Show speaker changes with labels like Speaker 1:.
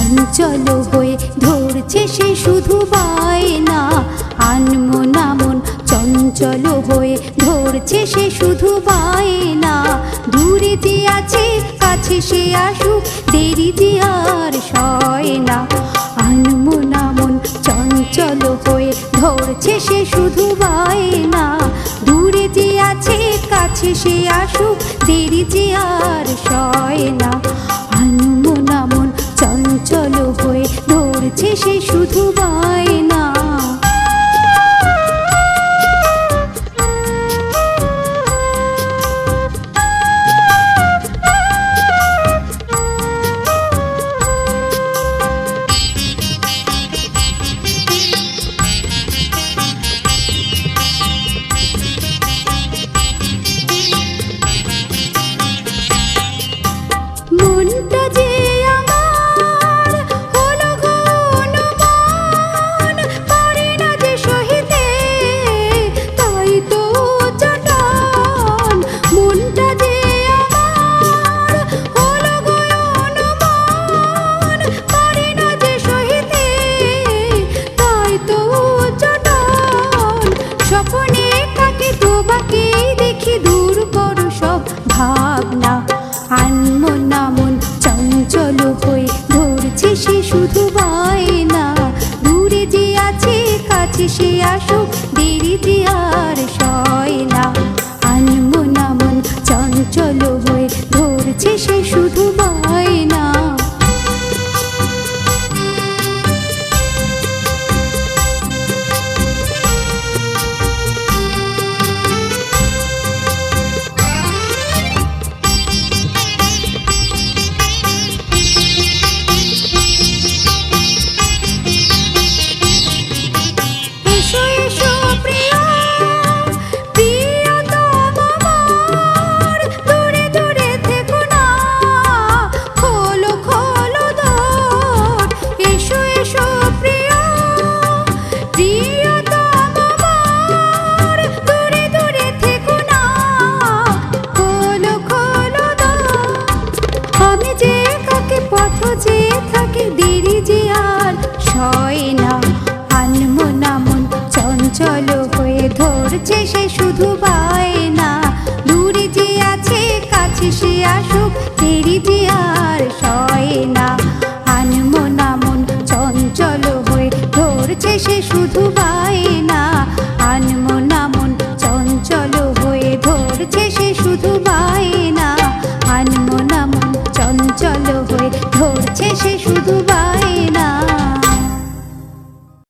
Speaker 1: চঞ্চল হয়ে ধরছে সে শুধু বায়না। আনমনা মন চঞ্চল হয়ে ধরছে সে শুধু বায়না। দূরে যে আছে কাছে সে আসুক, দেরি যে আর সয় না। আনমনা মন চঞ্চল হয়ে ধরছে সে শুধু বায়না। দূরে যে আছে কাছে সে আসুক, দেরি যে আর সয় না। আনমনা মন চঞ্চল হয়ে ধরছে সে শুধু বায়না। মনটা যে আমার হলো ঘনমন, পারে না যে সহিতে তাই তো চটন। মনটা যে আমার হলো ঘনমন, পারে না যে সহিতে তাই তো চটন। স্বপ্নে তাকে তোমাকে দেখি, দূর করো সব ভাবনা। আনমনা মন চঞ্চল হয়ে ধরছে সে শুধু বায়না। দূরে যে আছে কাছে সে আসুক, দেরি যে আর সয় না। আনমনা মন চঞ্চল হয়ে ধরছে সে শুধু বায়না। এসো এসো প্রিয়, প্রিয়তম আমার, দূরে দূরে থেকো না, খোলো খোলো দ্বার। এসো এসো প্রিয়, প্রিয়তম আমার, দূরে দূরে থেকো না, খোলো খোলো দ্বার। আমি যে কাকে পথ যে থাকি, দেরি যে আর সয় না। আনমনা মন চঞ্চল হয়ে ধরছে সে শুধু বায়না। দূরে যে আছে কাছে সে আসুক, দেরি যে আর সয় না। আনমনা মন চঞ্চল হয়ে ধরছে সে শুধু বায়না। আনমনা মন চঞ্চল হয়ে ধরছে সে শুধু বায়না। আনমনা মন চঞ্চল হয়ে ধরছে সে শুধু বায়না।